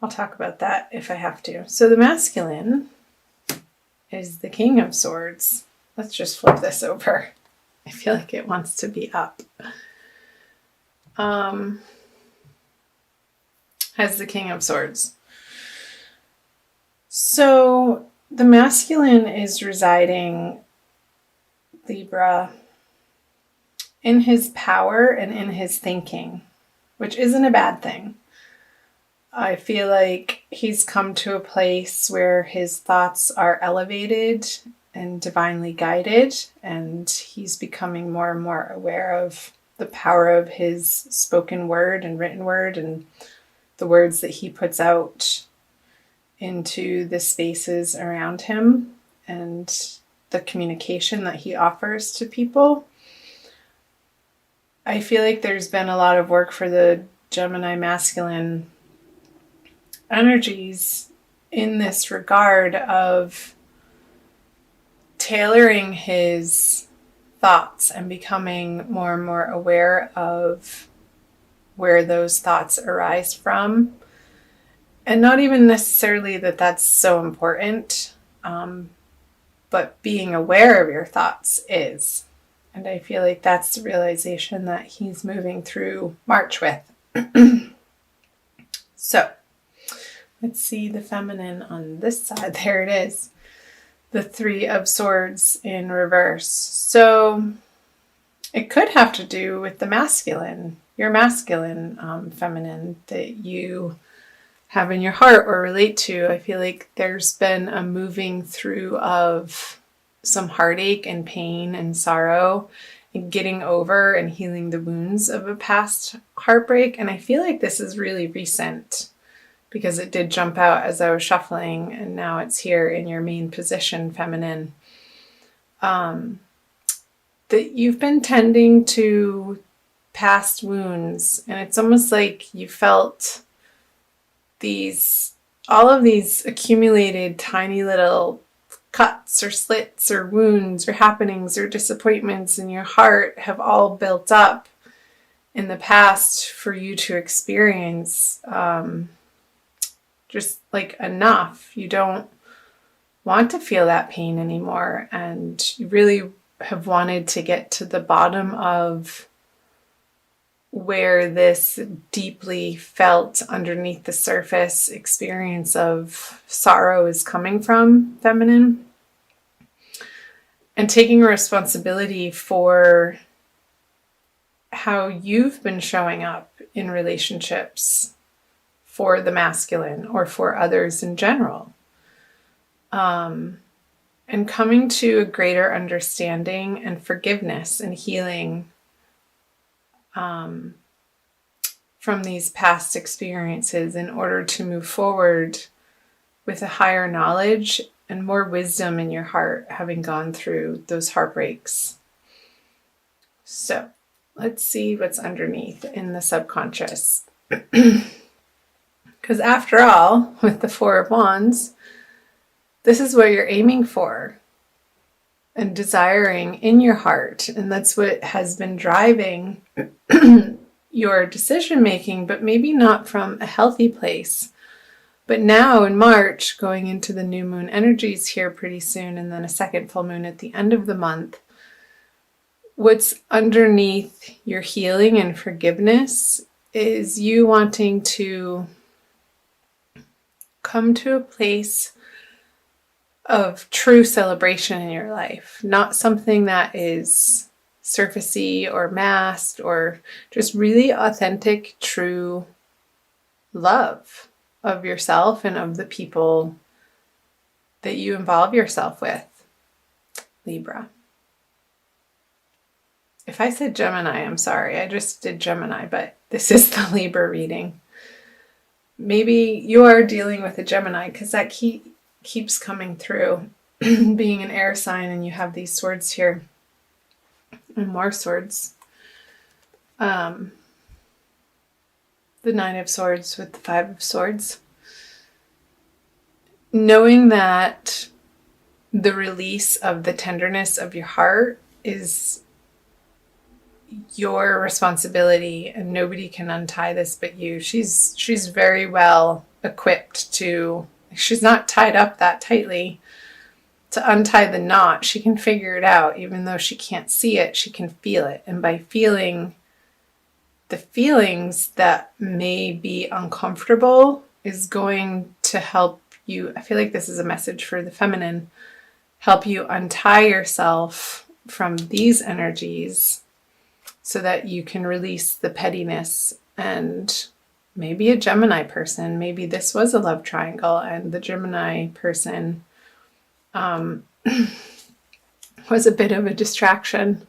I'll talk about that if I have to. So the masculine is the King of Swords. Let's just flip this over. I feel like it wants to be up. Has the King of Swords. So the masculine is residing, Libra, in his power and in his thinking, which isn't a bad thing. I feel like he's come to a place where his thoughts are elevated and divinely guided, and he's becoming more and more aware of the power of his spoken word and written word and the words that he puts out into the spaces around him and the communication that he offers to people. I feel like there's been a lot of work for the Gemini masculine energies in this regard of tailoring his thoughts and becoming more and more aware of where those thoughts arise from. And not even necessarily that that's so important, but being aware of your thoughts is. And I feel like that's the realization that he's moving through March with. So, let's see the feminine on this side. There it is. The Three of Swords in reverse. So, it could have to do with the masculine, your masculine feminine that you have in your heart or relate to. I feel like there's been a moving through of some heartache and pain and sorrow and getting over and healing the wounds of a past heartbreak. And I feel like this is really recent because it did jump out as I was shuffling, and now it's here in your main position, feminine. That you've been tending to past wounds, and it's almost like you felt all of these accumulated tiny little cuts or slits or wounds or happenings or disappointments in your heart have all built up in the past for you to experience just like enough. You don't want to feel that pain anymore, and you really have wanted to get to the bottom of where this deeply felt underneath the surface experience of sorrow is coming from, feminine. And taking responsibility for how you've been showing up in relationships for the masculine or for others in general. And coming to a greater understanding and forgiveness and healing from these past experiences in order to move forward with a higher knowledge and more wisdom in your heart, having gone through those heartbreaks. So let's see what's underneath in the subconscious. Because after all, with the Four of Wands, this is what you're aiming for and desiring in your heart. And that's what has been driving your decision making, but maybe not from a healthy place. But now in March, going into the new moon energies here pretty soon, and then a second full moon at the end of the month, what's underneath your healing and forgiveness is you wanting to come to a place of true celebration in your life, not something that is surfacey or masked, or just really authentic, true love of yourself and of the people that you involve yourself with, Libra. If I said Gemini, I'm sorry. I just did Gemini, but this is the Libra reading. Maybe you are dealing with a Gemini because that keeps coming through. Being an air sign and you have these swords here. And more swords. The Nine of Swords with the Five of Swords. Knowing that the release of the tenderness of your heart is your responsibility and nobody can untie this but you. She's very well equipped to, she's not tied up that tightly to untie the knot. She can figure it out. Even though she can't see it, she can feel it. And by feeling the feelings that may be uncomfortable is going to help you. I feel like this is a message for the feminine. Help you untie yourself from these energies so that you can release the pettiness. And maybe a Gemini person, maybe this was a love triangle and the Gemini person was a bit of a distraction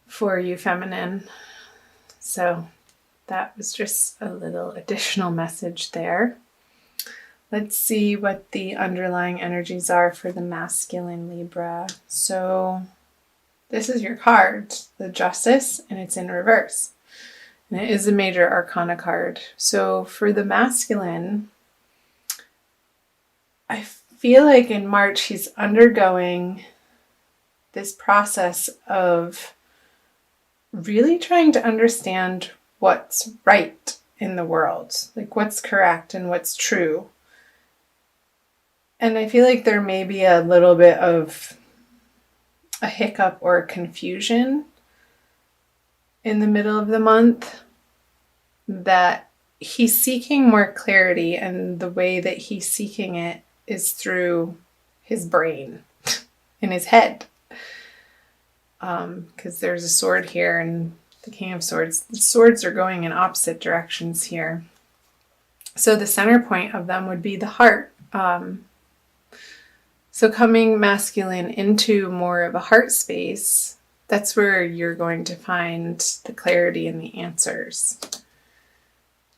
for you, feminine. So that was just a little additional message there. Let's see what the underlying energies are for the masculine Libra. So this is your card, the Justice, and it's in reverse. And it is a major arcana card. So for the masculine, I feel like in March he's undergoing this process of really trying to understand what's right in the world, like what's correct and what's true. And I feel like there may be a little bit of a hiccup or a confusion in the middle of the month, that he's seeking more clarity, and the way that he's seeking it is through his brain, in his head. Because there's a sword here and the King of Swords. The swords are going in opposite directions here. So the center point of them would be the heart. So coming masculine into more of a heart space, that's where you're going to find the clarity and the answers.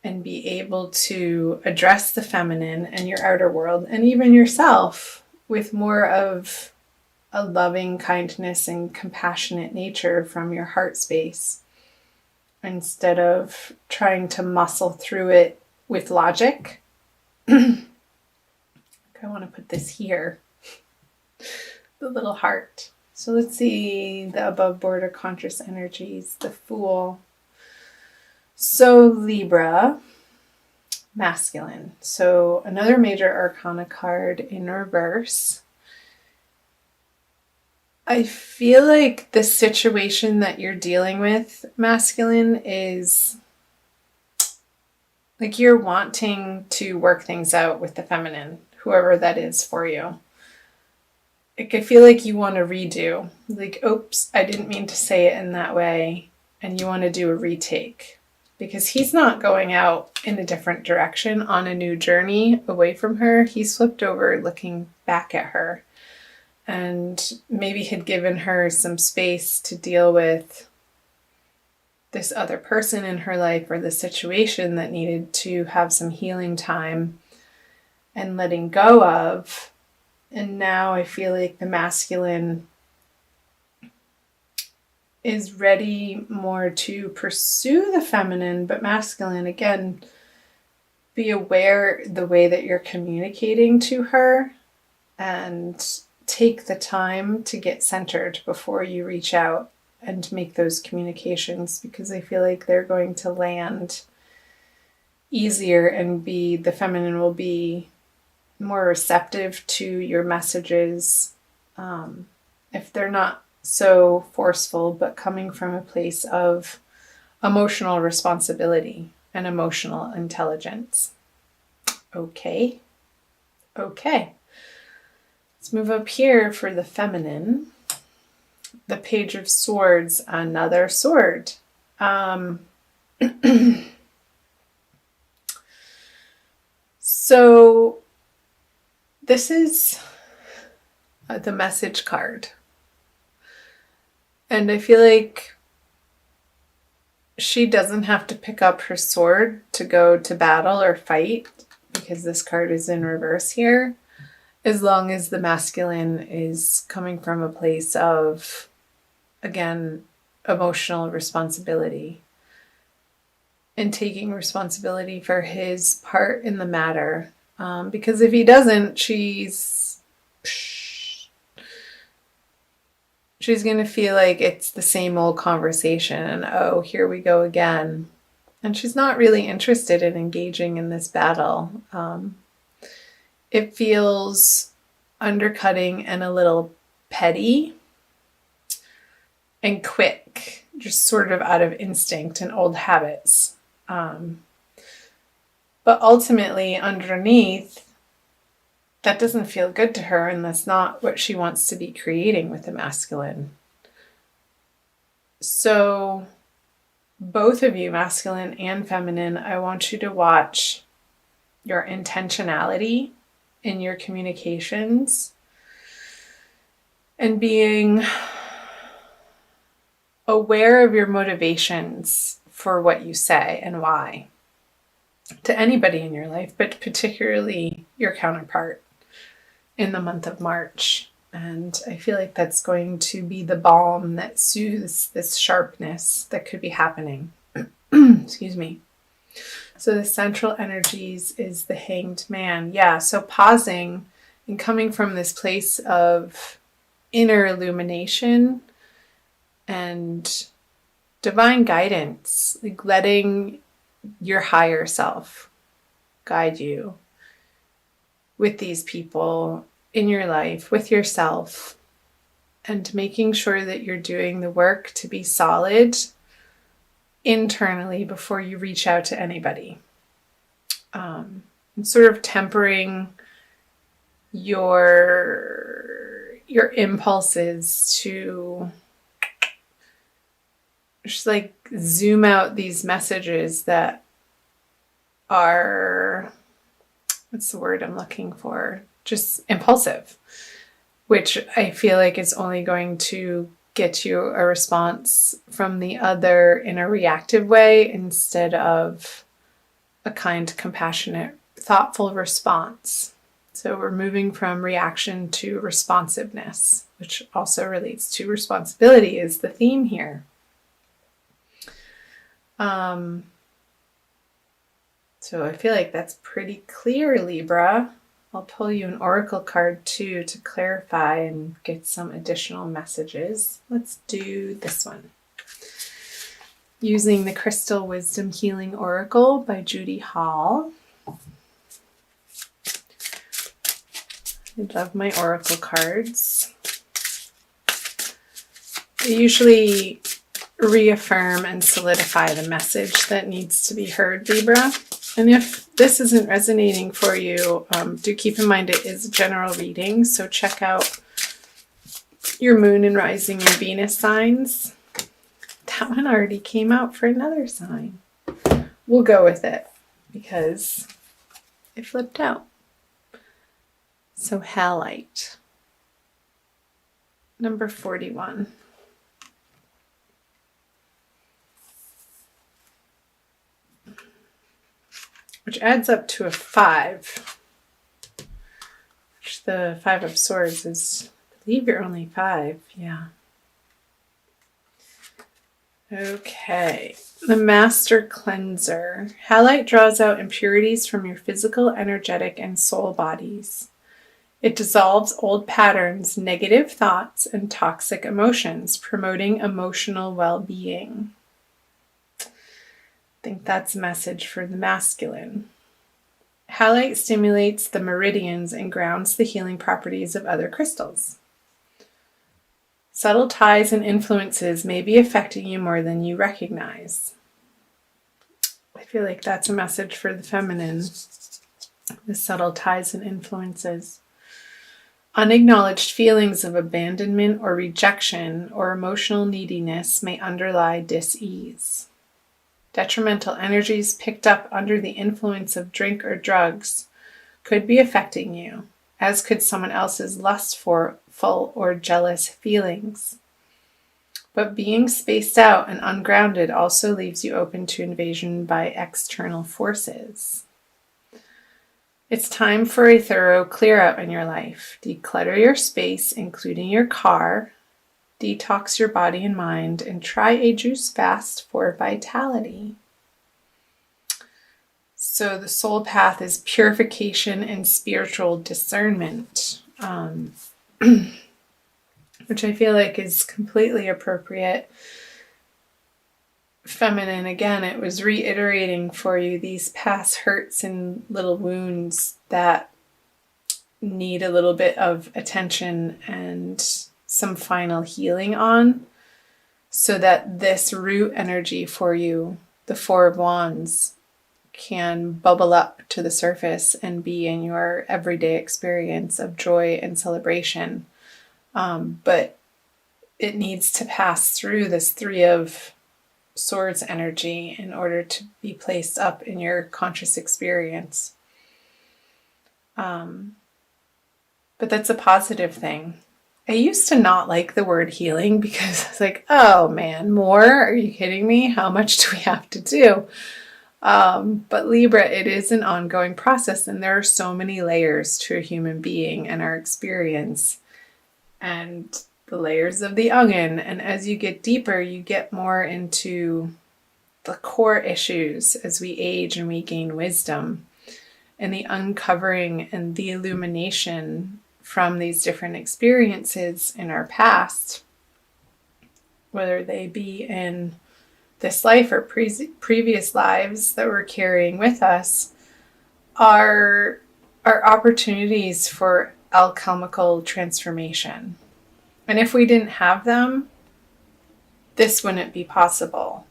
And be able to address the feminine and your outer world and even yourself with more of a loving kindness and compassionate nature from your heart space, instead of trying to muscle through it with logic. I want to put this here, the little heart. So let's see the above border conscious energies, the Fool. So Libra, masculine. So another major arcana card in reverse. I feel like the situation that you're dealing with, masculine, is like you're wanting to work things out with the feminine, whoever that is for you. Like I feel like you want to redo. Like, oops, I didn't mean to say it in that way. And you want to do a retake. Because he's not going out in a different direction on a new journey away from her. He's flipped over looking back at her. And maybe had given her some space to deal with this other person in her life or the situation that needed to have some healing time and letting go of. And now I feel like the masculine is ready more to pursue the feminine, but masculine, again, be aware the way that you're communicating to her and take the time to get centered before you reach out and make those communications, because I feel like they're going to land easier and the feminine will be more receptive to your messages if they're not so forceful, but coming from a place of emotional responsibility and emotional intelligence. Okay. Let's move up here for the feminine. The Page of Swords, another sword. So this is the message card. And I feel like she doesn't have to pick up her sword to go to battle or fight, because this card is in reverse here, as long as the masculine is coming from a place of, again, emotional responsibility and taking responsibility for his part in the matter. Because if he doesn't, she's going to feel like it's the same old conversation and, oh, here we go again. And she's not really interested in engaging in this battle. It feels undercutting and a little petty and quick, just sort of out of instinct and old habits. But ultimately, underneath, that doesn't feel good to her, and that's not what she wants to be creating with the masculine. So both of you, masculine and feminine, I want you to watch your intentionality in your communications and being aware of your motivations for what you say and why to anybody in your life, but particularly your counterpart in the month of March. And I feel like that's going to be the balm that soothes this sharpness that could be happening. Excuse me. So the central energies is the Hanged Man. Yeah, so pausing and coming from this place of inner illumination and divine guidance, like letting your higher self guide you with these people in your life, with yourself, and making sure that you're doing the work to be solid internally before you reach out to anybody. And sort of tempering your impulses to just like zoom out these messages that are, what's the word I'm looking for? Just impulsive, which I feel like is only going to get you a response from the other in a reactive way instead of a kind, compassionate, thoughtful response. So we're moving from reaction to responsiveness, which also relates to responsibility, is the theme here. So I feel like that's pretty clear, Libra. I'll pull you an oracle card too to clarify and get some additional messages. Let's do this one. Using the Crystal Wisdom Healing Oracle by Judy Hall. I love my oracle cards. They usually reaffirm and solidify the message that needs to be heard, Libra. And if this isn't resonating for you, do keep in mind it is a general reading, so check out your moon and rising and Venus signs. That one already came out for another sign. We'll go with it because it flipped out. So halite, number 41. Which adds up to a 5. Which the 5 of Swords is, I believe you're only 5. Yeah. Okay. The Master Cleanser. Halite draws out impurities from your physical, energetic, and soul bodies. It dissolves old patterns, negative thoughts, and toxic emotions, promoting emotional well-being. I think that's a message for the masculine. Halite stimulates the meridians and grounds the healing properties of other crystals. Subtle ties and influences may be affecting you more than you recognize. I feel like that's a message for the feminine. The subtle ties and influences. Unacknowledged feelings of abandonment or rejection or emotional neediness may underlie dis-ease. Detrimental energies picked up under the influence of drink or drugs could be affecting you, as could someone else's lustful or jealous feelings. But being spaced out and ungrounded also leaves you open to invasion by external forces. It's time for a thorough clear out in your life. Declutter your space, including your car. Detox your body and mind, and try a juice fast for vitality. So the soul path is purification and spiritual discernment, which I feel like is completely appropriate feminine, again, it was reiterating for you these past hurts and little wounds that need a little bit of attention and some final healing on, so that this root energy for you, the Four of Wands, can bubble up to the surface and be in your everyday experience of joy and celebration. But it needs to pass through this Three of Swords energy in order to be placed up in your conscious experience. But that's a positive thing. I used to not like the word healing because it's like, oh man, more? Are you kidding me? How much do we have to do? But Libra, it is an ongoing process, and there are so many layers to a human being and our experience, and the layers of the onion. And as you get deeper, you get more into the core issues as we age and we gain wisdom, and the uncovering and the illumination from these different experiences in our past, whether they be in this life or previous lives that we're carrying with us, are opportunities for alchemical transformation. And if we didn't have them, this wouldn't be possible.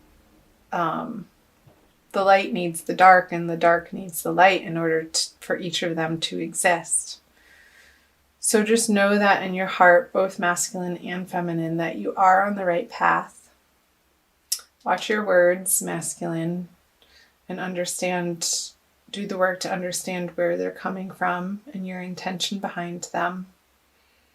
The light needs the dark, and the dark needs the light in order for each of them to exist. So just know that in your heart, both masculine and feminine, that you are on the right path. Watch your words, masculine, and understand, do the work to understand where they're coming from and your intention behind them.